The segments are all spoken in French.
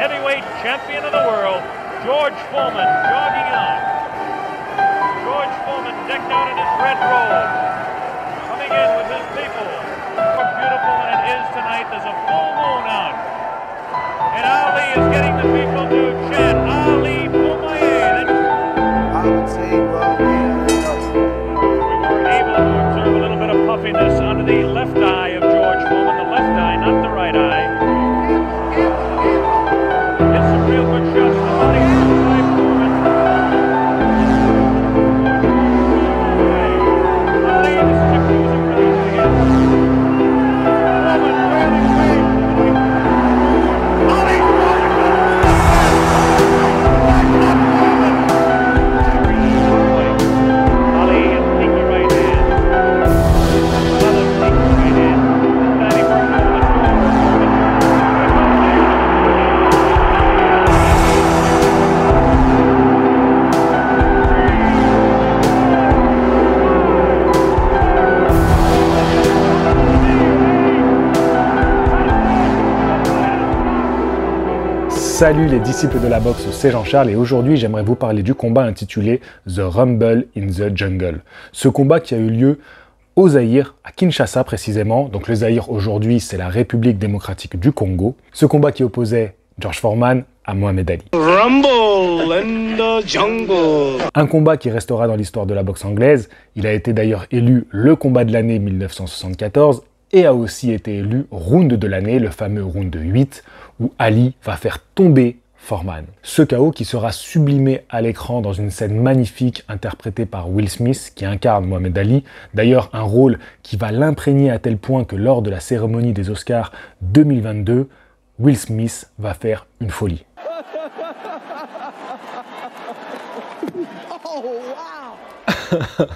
heavyweight champion of the world, George Foreman, jogging on. George Foreman decked out in his red robe, coming in with his people. More beautiful than it is tonight, there's a full moon out. And Ali is getting the people to chant, Ali Bomaye. I would say, well, yeah. We were able to observe a little bit of puffiness under the left eye of George Foreman, the left eye, not the right eye. It's some real good shots. The body by Foreman. Ali, this is a cruising round again. Foreman really wins. Ali Ali and pinky right hand. Another pinky right hand. Standing for Salut les disciples de la boxe, c'est Jean-Charles et aujourd'hui j'aimerais vous parler du combat intitulé The Rumble in the Jungle. Ce combat qui a eu lieu au Zaïre, à Kinshasa précisément. Donc le Zaïre aujourd'hui c'est la République démocratique du Congo. Ce combat qui opposait George Foreman à Mohamed Ali. Rumble in the jungle. Un combat qui restera dans l'histoire de la boxe anglaise. Il a été d'ailleurs élu le combat de l'année 1974 et a aussi été élu round de l'année, le fameux round 8, où Ali va faire tomber Foreman. Ce chaos qui sera sublimé à l'écran dans une scène magnifique interprétée par Will Smith qui incarne Mohamed Ali. D'ailleurs, un rôle qui va l'imprégner à tel point que lors de la cérémonie des Oscars 2022, Will Smith va faire une folie. Oh, wow.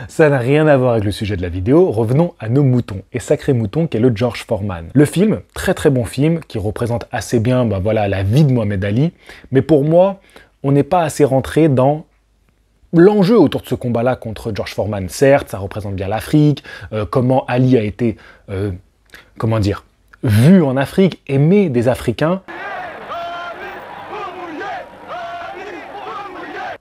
Ça n'a rien à voir avec le sujet de la vidéo, revenons à nos moutons, et sacré mouton qu'est le George Foreman. Le film, très bon film, qui représente assez bien la vie de Mohamed Ali, mais pour moi, on n'est pas assez rentré dans l'enjeu autour de ce combat-là contre George Foreman. Certes, ça représente bien l'Afrique, comment Ali a été, vu en Afrique, aimé des Africains.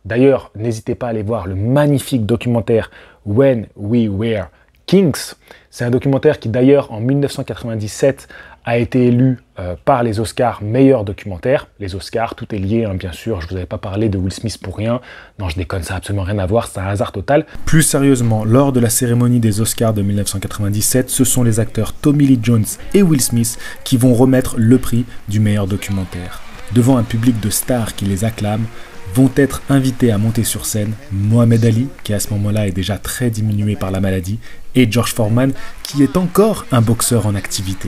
D'ailleurs, n'hésitez pas à aller voir le magnifique documentaire When We Were Kings. C'est un documentaire qui d'ailleurs en 1997 a été élu par les Oscars meilleur documentaire. Les Oscars, tout est lié, hein, bien sûr, je ne vous avais pas parlé de Will Smith pour rien. Non, je déconne, ça n'a absolument rien à voir, c'est un hasard total. Plus sérieusement, lors de la cérémonie des Oscars de 1997, ce sont les acteurs Tommy Lee Jones et Will Smith qui vont remettre le prix du meilleur documentaire. Devant un public de stars qui les acclame, vont être invités à monter sur scène Mohamed Ali, qui à ce moment-là est déjà très diminué par la maladie, et George Foreman, qui est encore un boxeur en activité.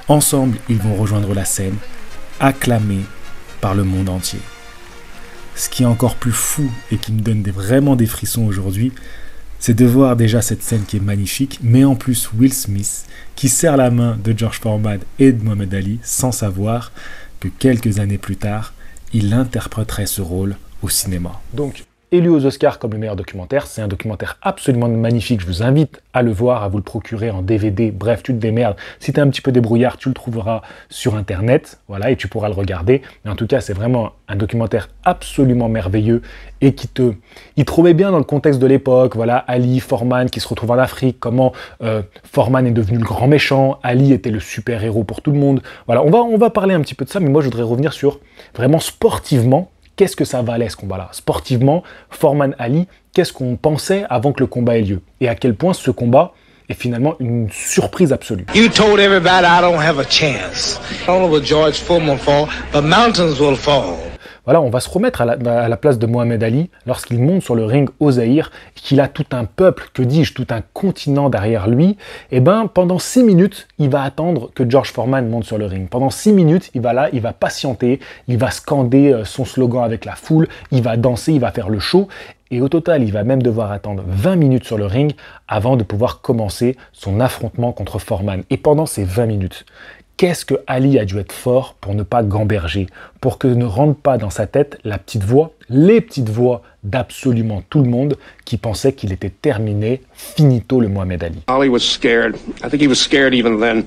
Ensemble, ils vont rejoindre la scène, acclamés par le monde entier. Ce qui est encore plus fou et qui me donne vraiment des frissons aujourd'hui, c'est de voir déjà cette scène qui est magnifique, mais en plus Will Smith, qui serre la main de George Foreman et de Mohamed Ali, sans savoir que quelques années plus tard, il interpréterait ce rôle au cinéma. Donc, élu aux Oscars comme le meilleur documentaire, c'est un documentaire absolument magnifique, je vous invite à le voir, à vous le procurer en DVD, bref, tu te démerdes. Si tu es un petit peu débrouillard, tu le trouveras sur internet, voilà, et tu pourras le regarder. Mais en tout cas, c'est vraiment un documentaire absolument merveilleux et il trouvait bien dans le contexte de l'époque, voilà, Ali, Foreman qui se retrouvent en Afrique, comment Foreman est devenu le grand méchant, Ali était le super-héros pour tout le monde. Voilà, on va parler un petit peu de ça, mais moi je voudrais revenir sur vraiment sportivement, qu'est-ce que ça valait ce combat-là? Sportivement, Foreman Ali, qu'est-ce qu'on pensait avant que le combat ait lieu? Et à quel point ce combat est finalement une surprise absolue. You told everybody I don't have a chance. Only will George Foreman fall, but mountains will fall. Voilà, on va se remettre à la place de Mohamed Ali lorsqu'il monte sur le ring au Zaïre et qu'il a tout un peuple, que dis-je, tout un continent derrière lui. Et ben, pendant 6 minutes, il va attendre que George Foreman monte sur le ring. Pendant 6 minutes, il va patienter, il va scander son slogan avec la foule, il va danser, il va faire le show. Et au total, il va même devoir attendre 20 minutes sur le ring avant de pouvoir commencer son affrontement contre Foreman. Et pendant ces 20 minutes, qu'est-ce que Ali a dû être fort pour ne pas gamberger, pour que ne rentre pas dans sa tête la petite voix, les petites voix d'absolument tout le monde qui pensait qu'il était terminé, finito le Mohamed Ali. Ali was scared. I think he was scared even then.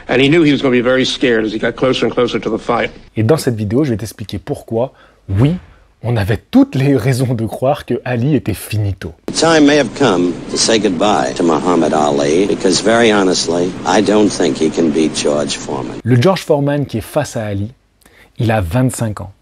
And he knew he was going to be very scared as he got closer and closer to the fight. Et dans cette vidéo, je vais t'expliquer pourquoi, oui, on avait toutes les raisons de croire que Ali était finito. The time may have come to say goodbye to Muhammad Ali, because very honestly, I don't think he can beat George Foreman. Le George Foreman qui est face à Ali, il a 25 ans.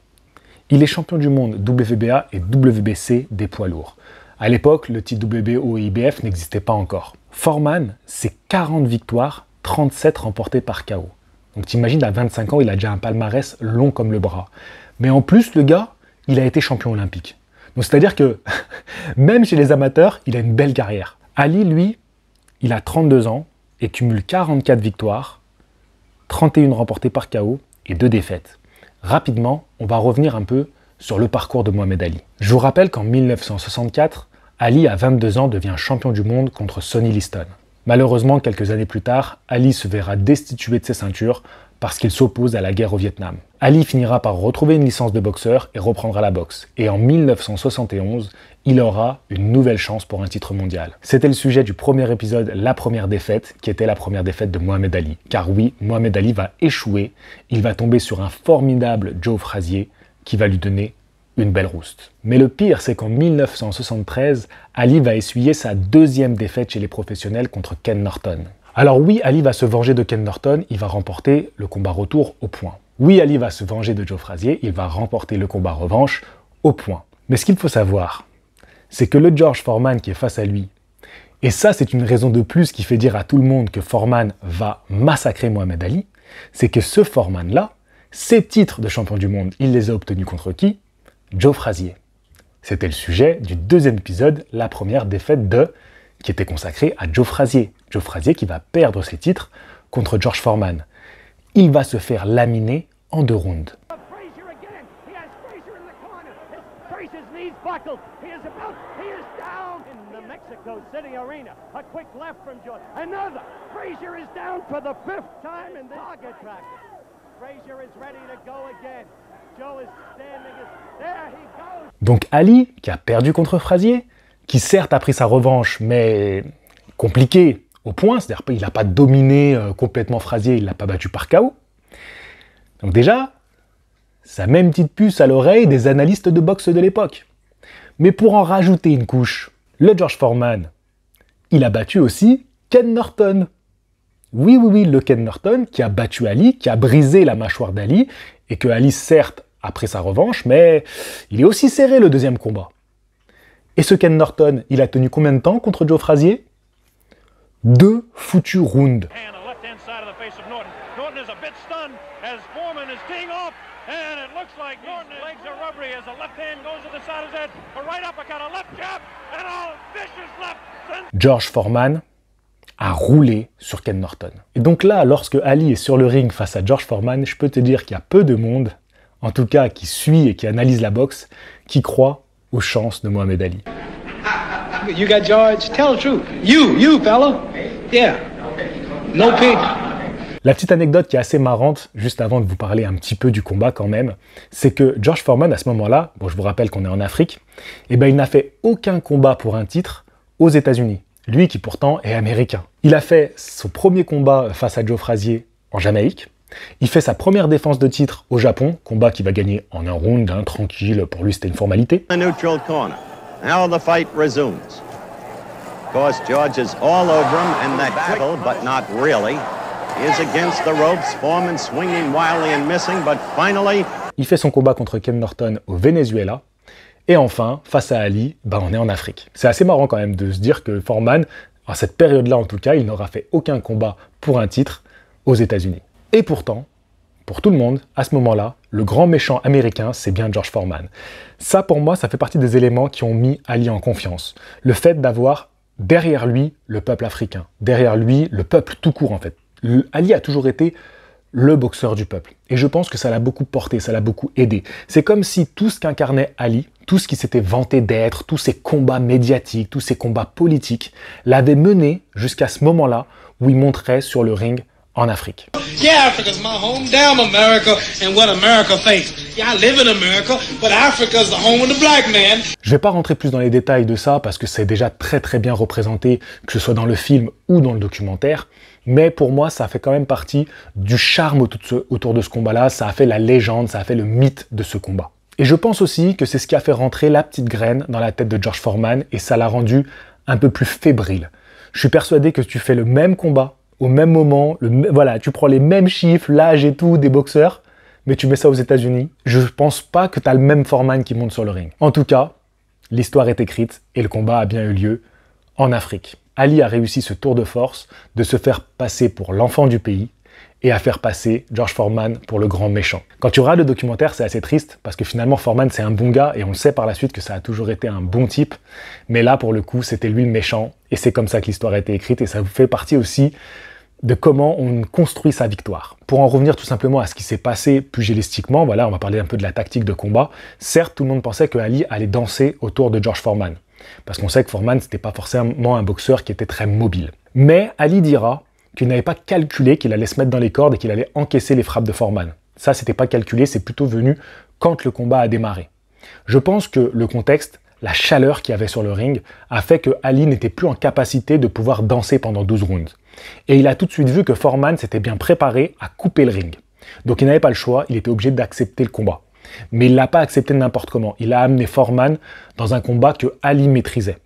Il est champion du monde WBA et WBC des poids lourds. À l'époque, le titre WBO et IBF n'existait pas encore. Foreman, c'est 40 victoires, 37 remportées par KO. Donc t'imagines, à 25 ans, il a déjà un palmarès long comme le bras. Mais en plus, le gars, il a été champion olympique. Donc c'est-à-dire que, même chez les amateurs, il a une belle carrière. Ali, lui, il a 32 ans et cumule 44 victoires, 31 remportées par KO et 2 défaites. Rapidement, on va revenir un peu sur le parcours de Mohamed Ali. Je vous rappelle qu'en 1964, Ali, à 22 ans, devient champion du monde contre Sonny Liston. Malheureusement, quelques années plus tard, Ali se verra destitué de ses ceintures parce qu'il s'oppose à la guerre au Vietnam. Ali finira par retrouver une licence de boxeur et reprendra la boxe. Et en 1971, il aura une nouvelle chance pour un titre mondial. C'était le sujet du premier épisode, la première défaite, qui était la première défaite de Mohamed Ali. Car oui, Mohamed Ali va échouer, il va tomber sur un formidable Joe Frazier qui va lui donner une belle rouste. Mais le pire, c'est qu'en 1973, Ali va essuyer sa deuxième défaite chez les professionnels contre Ken Norton. Alors oui, Ali va se venger de Ken Norton, il va remporter le combat retour au point. Oui, Ali va se venger de Joe Frazier, il va remporter le combat revanche au point. Mais ce qu'il faut savoir, c'est que le George Foreman qui est face à lui, et ça c'est une raison de plus qui fait dire à tout le monde que Foreman va massacrer Mohamed Ali, c'est que ce Foreman-là, ses titres de champion du monde, il les a obtenus contre qui? Joe Frazier. C'était le sujet du deuxième épisode, la première défaite qui était consacrée à Joe Frazier. Joe Frazier qui va perdre ses titres contre George Foreman. Il va se faire laminer en 2 rounds. Donc Ali, qui a perdu contre Frazier, qui certes a pris sa revanche, mais compliqué au point, c'est-à-dire qu'il n'a pas dominé complètement Frazier, il ne l'a pas battu par KO. Donc déjà, ça met une petite puce à l'oreille des analystes de boxe de l'époque. Mais pour en rajouter une couche, le George Foreman, il a battu aussi Ken Norton. Oui, le Ken Norton qui a battu Ali, qui a brisé la mâchoire d'Ali, et que Ali, certes, a pris sa revanche, mais il est aussi serré le deuxième combat. Et ce Ken Norton, il a tenu combien de temps contre Joe Frazier? 2 foutus rounds. George Foreman a roulé sur Ken Norton. Et donc là, lorsque Ali est sur le ring face à George Foreman, je peux te dire qu'il y a peu de monde, en tout cas qui suit et qui analyse la boxe, qui croit aux chances de Mohamed Ali. You got George? Tell the truth. You, fella. Yeah. No pig. La petite anecdote qui est assez marrante, juste avant de vous parler un petit peu du combat quand même, c'est que George Foreman, à ce moment-là, bon, je vous rappelle qu'on est en Afrique, eh ben, il n'a fait aucun combat pour un titre aux États-Unis. Lui qui pourtant est américain. Il a fait son premier combat face à Joe Frazier en Jamaïque. Il fait sa première défense de titre au Japon, combat qu'il va gagner en 1 round, tranquille, pour lui c'était une formalité. Neutral corner. Now the fight resumes. Of course, George is all over him in that battle, but not really. He is against the ropes, Foreman swinging wildly and missing, but finally... Il fait son combat contre Ken Norton au Venezuela. Et enfin, face à Ali, on est en Afrique. C'est assez marrant quand même de se dire que Foreman, à cette période-là en tout cas, il n'aura fait aucun combat pour un titre aux États-Unis. Et pourtant, pour tout le monde, à ce moment-là, le grand méchant américain, c'est bien George Foreman. Ça, pour moi, ça fait partie des éléments qui ont mis Ali en confiance. Le fait d'avoir derrière lui le peuple africain, derrière lui le peuple tout court en fait. Ali a toujours été le boxeur du peuple. Et je pense que ça l'a beaucoup porté, ça l'a beaucoup aidé. C'est comme si tout ce qu'incarnait Ali, tout ce qui s'était vanté d'être, tous ces combats médiatiques, tous ces combats politiques, l'avait mené jusqu'à ce moment-là où il monterait sur le ring en Afrique. Yeah, Africa's my home. Damn America and what America faced. Yeah, I live in America, but Africa's the home of the black man. Je vais pas rentrer plus dans les détails de ça parce que c'est déjà très très bien représenté, que ce soit dans le film ou dans le documentaire. Mais pour moi, ça fait quand même partie du charme autour de ce combat-là. Ça a fait la légende, ça a fait le mythe de ce combat. Et je pense aussi que c'est ce qui a fait rentrer la petite graine dans la tête de George Foreman et ça l'a rendu un peu plus fébrile. Je suis persuadé que tu fais le même combat, au même moment, voilà, tu prends les mêmes chiffres, l'âge et tout des boxeurs, mais tu mets ça aux États-Unis, je pense pas que tu as le même Foreman qui monte sur le ring. En tout cas, l'histoire est écrite et le combat a bien eu lieu en Afrique. Ali a réussi ce tour de force de se faire passer pour l'enfant du pays et à faire passer George Foreman pour le grand méchant. Quand tu regardes le documentaire, c'est assez triste parce que finalement Foreman c'est un bon gars et on le sait par la suite que ça a toujours été un bon type, mais là pour le coup c'était lui le méchant et c'est comme ça que l'histoire a été écrite et ça fait partie aussi de comment on construit sa victoire. Pour en revenir tout simplement à ce qui s'est passé pugilistiquement, voilà, on va parler un peu de la tactique de combat. Certes, tout le monde pensait que Ali allait danser autour de George Foreman, parce qu'on sait que Foreman, c'était pas forcément un boxeur qui était très mobile. Mais Ali dira qu'il n'avait pas calculé qu'il allait se mettre dans les cordes et qu'il allait encaisser les frappes de Foreman. Ça, c'était pas calculé, c'est plutôt venu quand le combat a démarré. Je pense que le contexte, la chaleur qu'il y avait sur le ring, a fait que Ali n'était plus en capacité de pouvoir danser pendant 12 rounds. Et il a tout de suite vu que Foreman s'était bien préparé à couper le ring. Donc il n'avait pas le choix, il était obligé d'accepter le combat. Mais il ne l'a pas accepté n'importe comment. Il a amené Foreman dans un combat que Ali maîtrisait.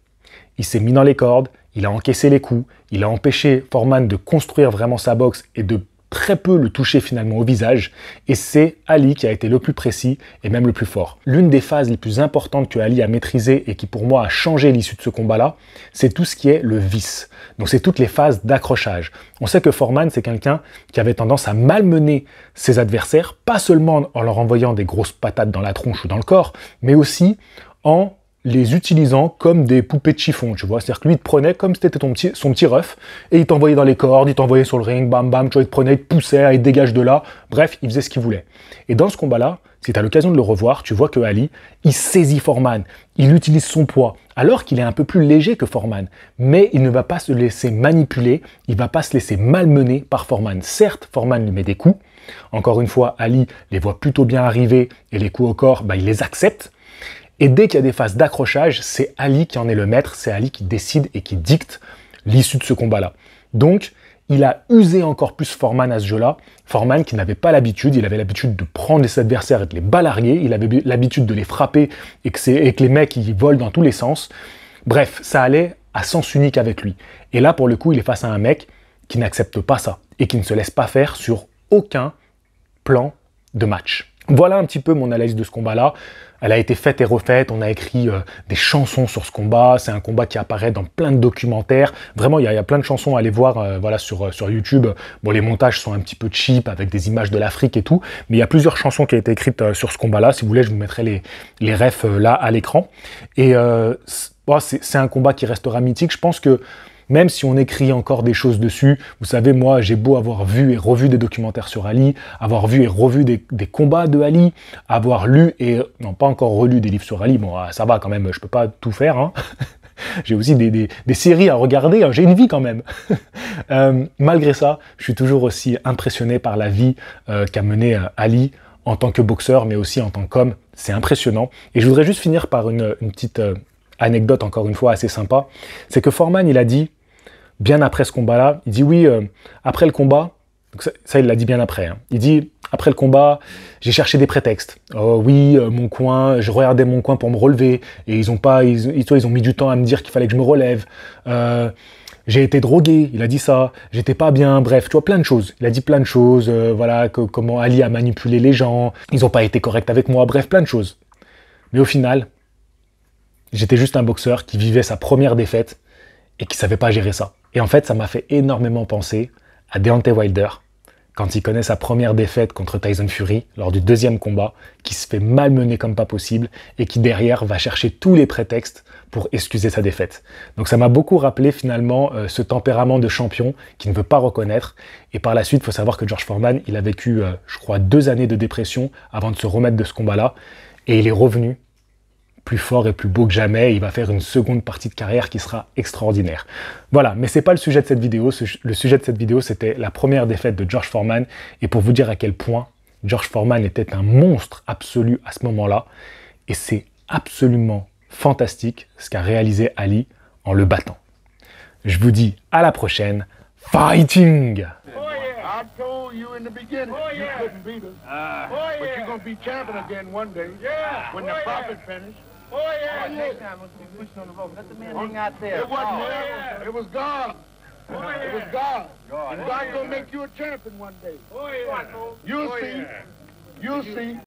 Il s'est mis dans les cordes, il a encaissé les coups, il a empêché Foreman de construire vraiment sa boxe et de très peu le toucher finalement au visage, et c'est Ali qui a été le plus précis et même le plus fort. L'une des phases les plus importantes que Ali a maîtrisées et qui pour moi a changé l'issue de ce combat-là, c'est tout ce qui est le vice. Donc c'est toutes les phases d'accrochage. On sait que Foreman c'est quelqu'un qui avait tendance à malmener ses adversaires, pas seulement en leur envoyant des grosses patates dans la tronche ou dans le corps, mais aussi en les utilisant comme des poupées de chiffon, tu vois. C'est-à-dire que lui, il te prenait comme si c'était son petit ref, et il t'envoyait dans les cordes, il t'envoyait sur le ring, bam bam, tu vois, il te prenait, il te poussait, il te dégage de là. Bref, il faisait ce qu'il voulait. Et dans ce combat-là, si tu as l'occasion de le revoir, tu vois que Ali, il saisit Foreman, il utilise son poids, alors qu'il est un peu plus léger que Foreman. Mais il ne va pas se laisser manipuler, il ne va pas se laisser malmener par Foreman. Certes, Foreman lui met des coups. Encore une fois, Ali les voit plutôt bien arriver, et les coups au corps, il les accepte. Et dès qu'il y a des phases d'accrochage, c'est Ali qui en est le maître, c'est Ali qui décide et qui dicte l'issue de ce combat-là. Donc, il a usé encore plus Foreman à ce jeu-là. Foreman qui n'avait pas l'habitude, il avait l'habitude de prendre ses adversaires et de les balarguer, il avait l'habitude de les frapper et que les mecs ils volent dans tous les sens. Bref, ça allait à sens unique avec lui. Et là, pour le coup, il est face à un mec qui n'accepte pas ça et qui ne se laisse pas faire sur aucun plan de match. Voilà un petit peu mon analyse de ce combat-là. Elle a été faite et refaite, on a écrit des chansons sur ce combat, c'est un combat qui apparaît dans plein de documentaires. Vraiment, il y a plein de chansons à aller voir voilà, sur YouTube. Bon, les montages sont un petit peu cheap avec des images de l'Afrique et tout, mais il y a plusieurs chansons qui ont été écrites sur ce combat-là. Si vous voulez, je vous mettrai les refs là à l'écran. Et c'est un combat qui restera mythique. Je pense que même si on écrit encore des choses dessus, vous savez, moi, j'ai beau avoir vu et revu des documentaires sur Ali, avoir vu et revu des combats de Ali, avoir lu et, non, pas encore relu des livres sur Ali, bon, ça va quand même, je peux pas tout faire, hein. J'ai aussi des séries à regarder, hein. J'ai une vie quand même. Malgré ça, je suis toujours aussi impressionné par la vie qu'a menée Ali en tant que boxeur, mais aussi en tant qu'homme. C'est impressionnant. Et je voudrais juste finir par une petite anecdote, encore une fois, assez sympa. C'est que Foreman, il a dit, bien après ce combat-là, il dit oui, après le combat, ça il l'a dit bien après, hein, il dit après le combat, j'ai cherché des prétextes. Oh oui, mon coin, je regardais mon coin pour me relever, et ils ont mis du temps à me dire qu'il fallait que je me relève. J'ai été drogué, il a dit ça, j'étais pas bien, bref, tu vois, plein de choses. Il a dit plein de choses, voilà, comment Ali a manipulé les gens, ils ont pas été corrects avec moi, bref, plein de choses. Mais au final, j'étais juste un boxeur qui vivait sa première défaite et qui savait pas gérer ça. Et en fait, ça m'a fait énormément penser à Deontay Wilder, quand il connaît sa première défaite contre Tyson Fury, lors du deuxième combat, qui se fait malmener comme pas possible, et qui derrière va chercher tous les prétextes pour excuser sa défaite. Donc ça m'a beaucoup rappelé finalement ce tempérament de champion qui ne veut pas reconnaître. Et par la suite, il faut savoir que George Foreman, il a vécu, je crois, 2 années de dépression avant de se remettre de ce combat-là, et il est revenu plus fort et plus beau que jamais. Il va faire une seconde partie de carrière qui sera extraordinaire. Voilà, mais c'est pas le sujet de cette vidéo. Le sujet de cette vidéo, c'était la première défaite de George Foreman, et pour vous dire à quel point George Foreman était un monstre absolu à ce moment-là. Et c'est absolument fantastique ce qu'a réalisé Ali en le battant. Je vous dis à la prochaine. Fighting! I told you in the beginning you couldn't beat us. But you're going to be champion again one day when the prophet finished. Next time, let's be pushing on the rope. Let the man hang out there. It wasn't him. It was God. It was God. And God's going to make you a champion one day. You'll see. You'll see.